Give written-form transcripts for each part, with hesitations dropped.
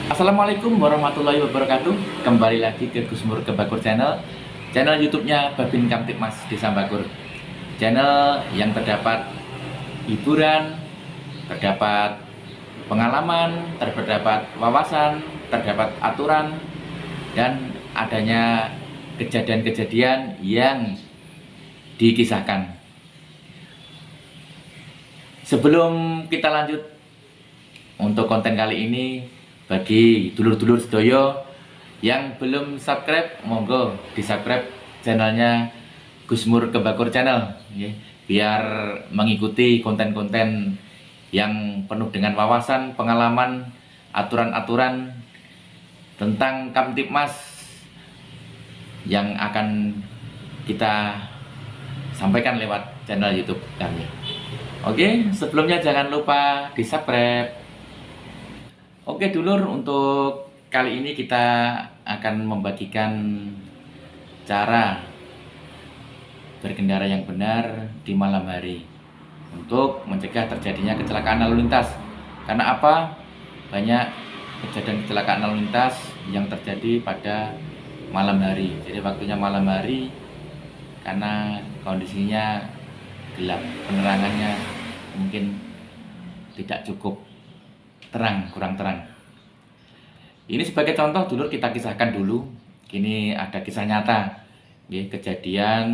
Assalamualaikum warahmatullahi wabarakatuh. Kembali lagi ke Gusmur Kebakur Channel, channel YouTube-nya Babin Kamtipmas Desa Bakur. Channel yang terdapat hiburan, terdapat pengalaman, terdapat wawasan, terdapat aturan, dan adanya kejadian-kejadian yang dikisahkan. Sebelum kita lanjut untuk konten kali ini, bagi dulur-dulur sedoyo yang belum subscribe, monggo di subscribe channelnya Gusmur Kebakur Channel ya, biar mengikuti konten-konten yang penuh dengan wawasan, pengalaman, aturan-aturan tentang Kamtipmas yang akan kita sampaikan lewat channel YouTube kami. Oke, sebelumnya jangan lupa di subscribe. Oke dulur, untuk kali ini kita akan membagikan cara berkendara yang benar di malam hari untuk mencegah terjadinya kecelakaan lalu lintas. Karena apa? Banyak kejadian kecelakaan lalu lintas yang terjadi pada malam hari. Jadi waktunya malam hari karena kondisinya gelap, penerangannya mungkin tidak cukup terang, kurang terang. Ini sebagai contoh dulur kita kisahkan dulu. Ini ada kisah nyata ya, kejadian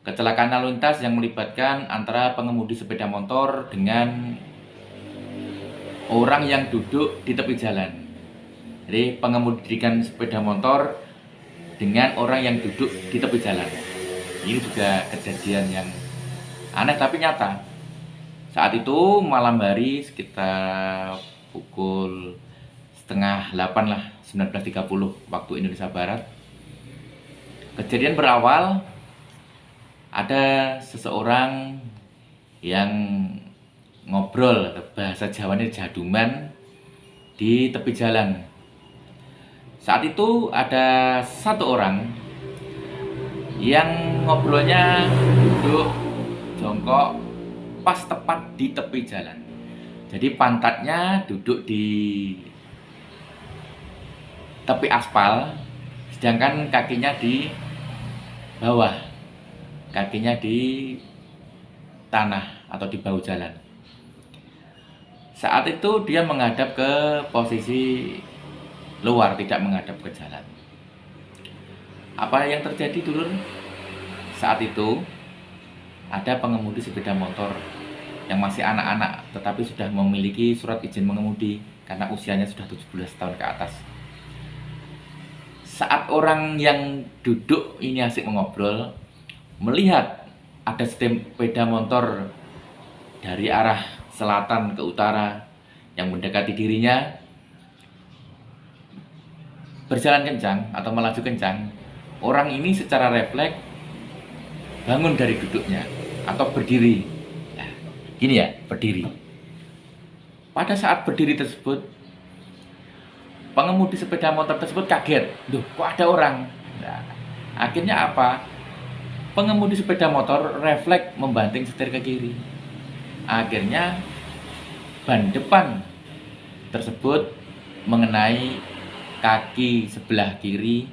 kecelakaan lalu lintas yang melibatkan antara pengemudi sepeda motor dengan orang yang duduk di tepi jalan. Jadi pengemudikan sepeda motor dengan orang yang duduk di tepi jalan. Ini juga kejadian yang aneh tapi nyata. Saat itu malam hari sekitar pukul setengah 8 lah, 19.30 waktu Indonesia Barat. Kejadian berawal ada seseorang yang ngobrol, atau bahasa Jawanya jaduman, di tepi jalan. Saat itu ada satu orang yang ngobrolnya duduk jongkok pas tepat di tepi jalan. Jadi pantatnya duduk di tepi aspal, sedangkan kakinya di bawah, kakinya di tanah atau di bahu jalan. Saat itu dia menghadap ke posisi luar, tidak menghadap ke jalan. Apa yang terjadi dulur? Saat itu ada pengemudi sepeda motor yang masih anak-anak tetapi sudah memiliki surat izin mengemudi karena usianya sudah 17 tahun ke atas. Saat orang yang duduk ini asik mengobrol, melihat ada sepeda motor dari arah selatan ke utara yang mendekati dirinya, berjalan kencang atau melaju kencang. Orang ini secara refleks bangun dari duduknya atau berdiri. Nah, gini ya, berdiri. Pada saat berdiri tersebut, pengemudi sepeda motor tersebut kaget. Duh, kok ada orang? Nah, akhirnya apa? Pengemudi sepeda motor refleks membanting setir ke kiri. Akhirnya ban depan tersebut mengenai kaki sebelah kiri,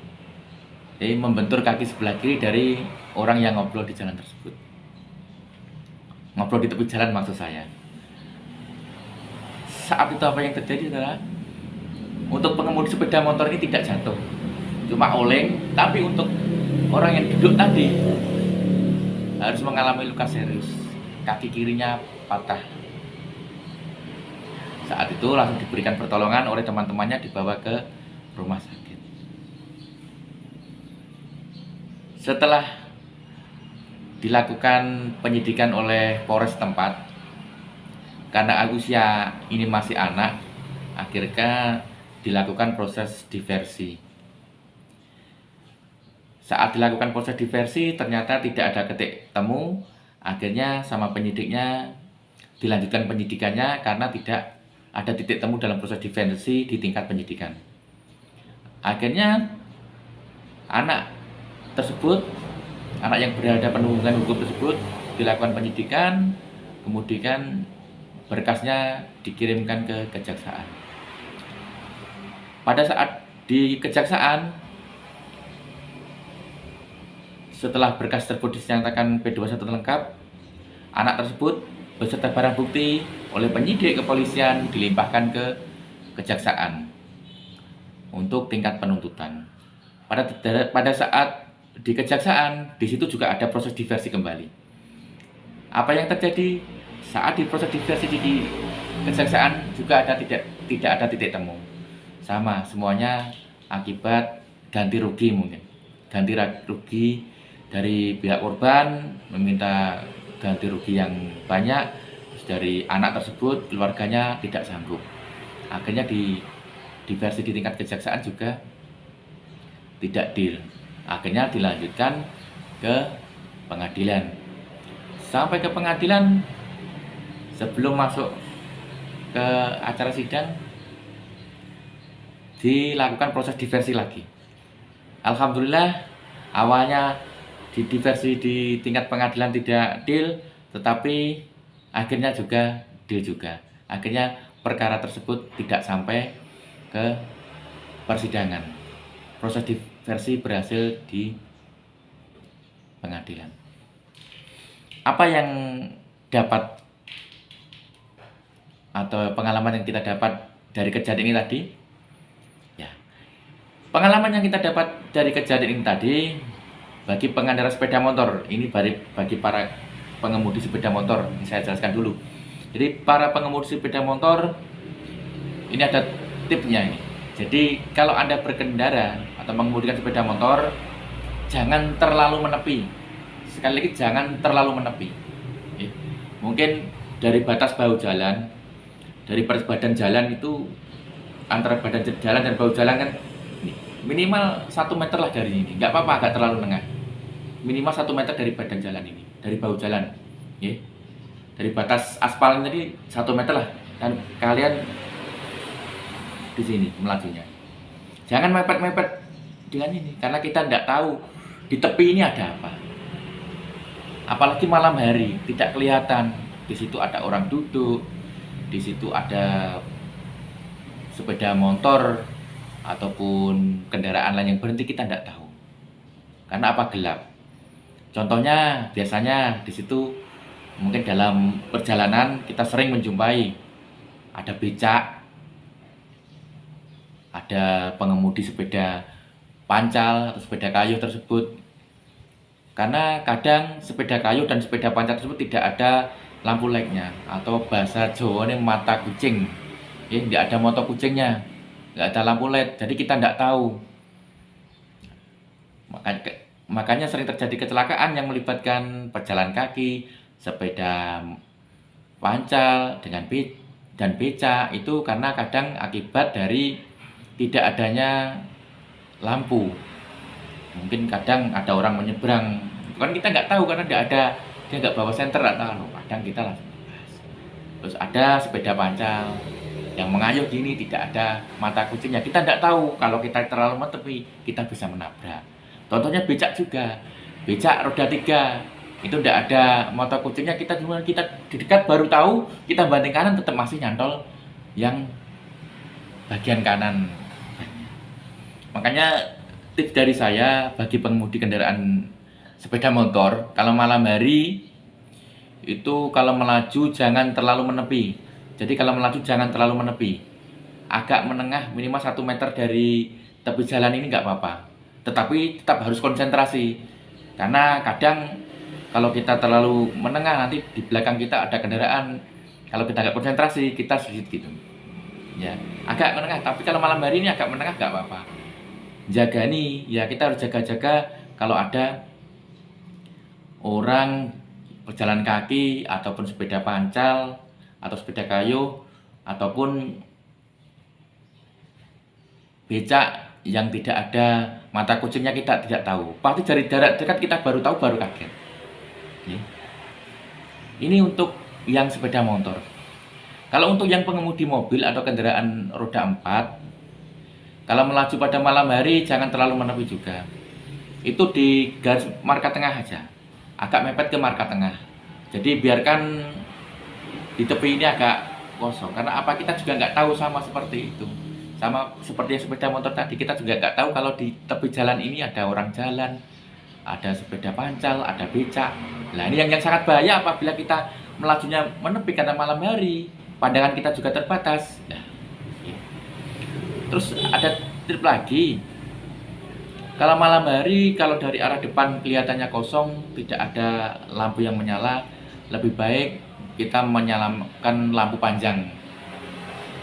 jadi membentur kaki sebelah kiri dari orang yang ngobrol di jalan tersebut. Ngobrol di tepi jalan maksud saya. Saat itu apa yang terjadi adalah untuk pengemudi sepeda motor ini tidak jatuh, cuma oleng. Tapi untuk orang yang duduk tadi harus mengalami luka serius, kaki kirinya patah. Saat itu langsung diberikan pertolongan oleh teman-temannya, dibawa ke rumah sakit. Setelah dilakukan penyidikan oleh Polres tempat, karena usia ini masih anak, akhirnya dilakukan proses diversi. Saat dilakukan proses diversi ternyata tidak ada titik temu, akhirnya sama penyidiknya dilanjutkan penyidikannya karena tidak ada titik temu dalam proses diversi di tingkat penyidikan. Akhirnya anak yang berhadapan hubungan hukum tersebut dilakukan penyidikan, kemudian berkasnya dikirimkan ke kejaksaan. Pada saat di kejaksaan, setelah berkas tersebut dinyatakan P21 lengkap, anak tersebut beserta barang bukti oleh penyidik kepolisian dilimpahkan ke kejaksaan untuk tingkat penuntutan. Pada saat di kejaksaan, di situ juga ada proses diversi kembali. Apa yang terjadi saat di proses diversi di kejaksaan juga tidak ada titik temu. Sama semuanya akibat ganti rugi mungkin. Ganti rugi dari pihak korban meminta ganti rugi yang banyak, dari anak tersebut keluarganya tidak sanggup. Akhirnya di diversi di tingkat kejaksaan juga tidak deal. Akhirnya dilanjutkan ke pengadilan. Sampai ke pengadilan, sebelum masuk ke acara sidang dilakukan proses diversi lagi. Alhamdulillah awalnya di diversi di tingkat pengadilan tidak deal, tetapi akhirnya juga deal juga. Akhirnya perkara tersebut tidak sampai ke persidangan. Proses diversi berhasil di pengadilan. Apa yang dapat atau pengalaman yang kita dapat dari kejadian ini tadi? Ya, pengalaman yang kita dapat dari kejadian ini tadi, bagi pengendara sepeda motor, ini bagi para pengemudi sepeda motor, ini saya jelaskan dulu. Jadi para pengemudi sepeda motor, ini ada tipsnya ini. Jadi kalau Anda berkendara atau mengemudikan sepeda motor, jangan terlalu menepi. Sekali lagi, jangan terlalu menepi. Mungkin dari batas bahu jalan, dari badan jalan itu, antara badan jalan dan bahu jalan kan minimal 1 meter lah dari ini. Nggak apa-apa agak terlalu tengah. Minimal 1 meter dari badan jalan ini, dari bahu jalan. Dari batas aspal tadi 1 meter lah. Dan kalian di sini melajunya. Jangan mepet-mepet dengan ini, karena kita tidak tahu di tepi ini ada apa. Apalagi malam hari, tidak kelihatan. Di situ ada orang duduk, di situ ada sepeda motor ataupun kendaraan lain yang berhenti, kita tidak tahu. Karena apa? Gelap. Contohnya biasanya di situ mungkin dalam perjalanan kita sering menjumpai ada becak, ada pengemudi sepeda pancal atau sepeda kayu tersebut. Karena kadang sepeda kayu dan sepeda pancal tersebut tidak ada lampu LED-nya, atau bahasa Jawanya mata kucing. Tidak ada motor kucingnya, nggak ada lampu LED, jadi kita tidak tahu. Makanya sering terjadi kecelakaan yang melibatkan pejalan kaki, sepeda pancal dan becak, itu karena kadang akibat dari tidak adanya lampu. Mungkin kadang ada orang menyeberang, kan kita nggak tahu karena tidak ada, dia nggak bawa senter atau kadang kita langsung bebas. Terus ada sepeda pancal yang mengayuh gini, tidak ada mata kucingnya, kita tidak tahu kalau kita terlalu menepi kita bisa menabrak. Contohnya becak juga, becak roda 3 itu tidak ada mata kucingnya, kita di dekat baru tahu, kita banting kanan tetap masih nyantol yang bagian kanan. Makanya tips dari saya bagi pengemudi kendaraan sepeda motor, kalau malam hari itu kalau melaju jangan terlalu menepi. Jadi kalau melaju jangan terlalu menepi, agak menengah, minimal 1 meter dari tepi jalan ini nggak apa-apa. Tetapi tetap harus konsentrasi, karena kadang kalau kita terlalu menengah, nanti di belakang kita ada kendaraan, kalau kita nggak konsentrasi kita sedikit gitu. Ya, agak menengah, tapi kalau malam hari ini agak menengah nggak apa-apa. Jaga nih, ya kita harus jaga-jaga kalau ada orang berjalan kaki ataupun sepeda pancal atau sepeda kayu ataupun becak yang tidak ada mata kucingnya, kita tidak tahu. Pasti dari jarak dekat kita baru tahu, baru kaget. Ini untuk yang sepeda motor. Kalau untuk yang pengemudi mobil atau kendaraan roda 4, kalau melaju pada malam hari jangan terlalu menepi juga. Itu di garis marka tengah aja, agak mepet ke marka tengah. Jadi biarkan di tepi ini agak kosong. Karena apa, kita juga nggak tahu sama seperti itu. Sama seperti sepeda motor tadi, kita juga nggak tahu kalau di tepi jalan ini ada orang jalan, ada sepeda pancal, ada becak. Nah ini yang sangat bahaya apabila kita melajunya menepi karena malam hari. Pandangan kita juga terbatas. Nah, ya. Terus ada tip lagi. Kalau malam hari, kalau dari arah depan kelihatannya kosong, tidak ada lampu yang menyala, lebih baik kita menyalakan lampu panjang.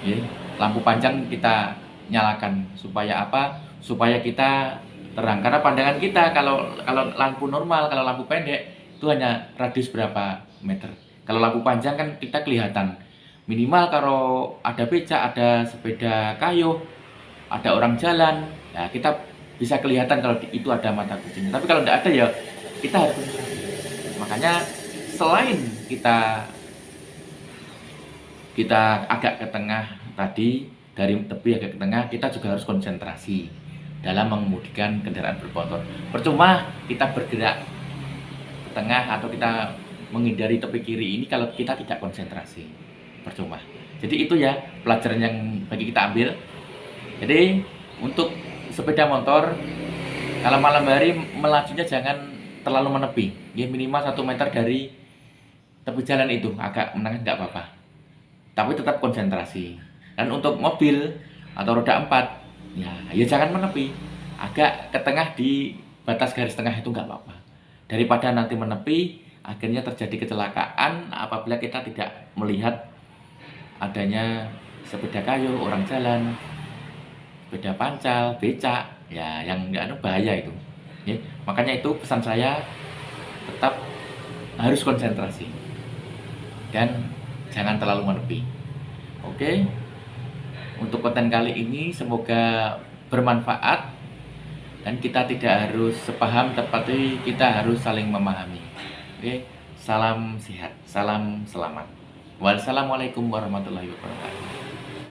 Ya, lampu panjang kita nyalakan supaya apa? Supaya kita terang. Karena pandangan kita kalau lampu normal, kalau lampu pendek itu hanya radius berapa meter. Kalau lampu panjang kan kita kelihatan. Minimal kalau ada becak, ada sepeda kayu, ada orang jalan, ya kita bisa kelihatan kalau itu ada mata kucing. Tapi kalau tidak ada ya kita harus konsentrasi. Makanya selain kita agak ke tengah tadi, dari tepi agak ke tengah, kita juga harus konsentrasi dalam mengemudikan kendaraan bermotor. Percuma kita bergerak ke tengah atau kita menghindari tepi kiri ini kalau kita tidak konsentrasi, percuma. Jadi itu ya pelajaran yang bagi kita ambil. Jadi untuk sepeda motor, kalau malam hari melajunya jangan terlalu menepi, ya minimal 1 meter dari tepi jalan itu, agak menengah nggak apa-apa, tapi tetap konsentrasi. Dan untuk mobil atau roda 4, ya jangan menepi, agak ke tengah di batas garis tengah itu nggak apa-apa. Daripada nanti menepi, akhirnya terjadi kecelakaan apabila kita tidak melihat adanya sepeda kayu, orang jalan, sepeda pancal, becak, ya yang bahaya itu. Ya, makanya itu pesan saya tetap harus konsentrasi dan jangan terlalu menepi. Oke, untuk konten kali ini semoga bermanfaat dan kita tidak harus sepaham, tetapi kita harus saling memahami. Oke, salam sehat, salam selamat. Wassalamualaikum warahmatullahi wabarakatuh.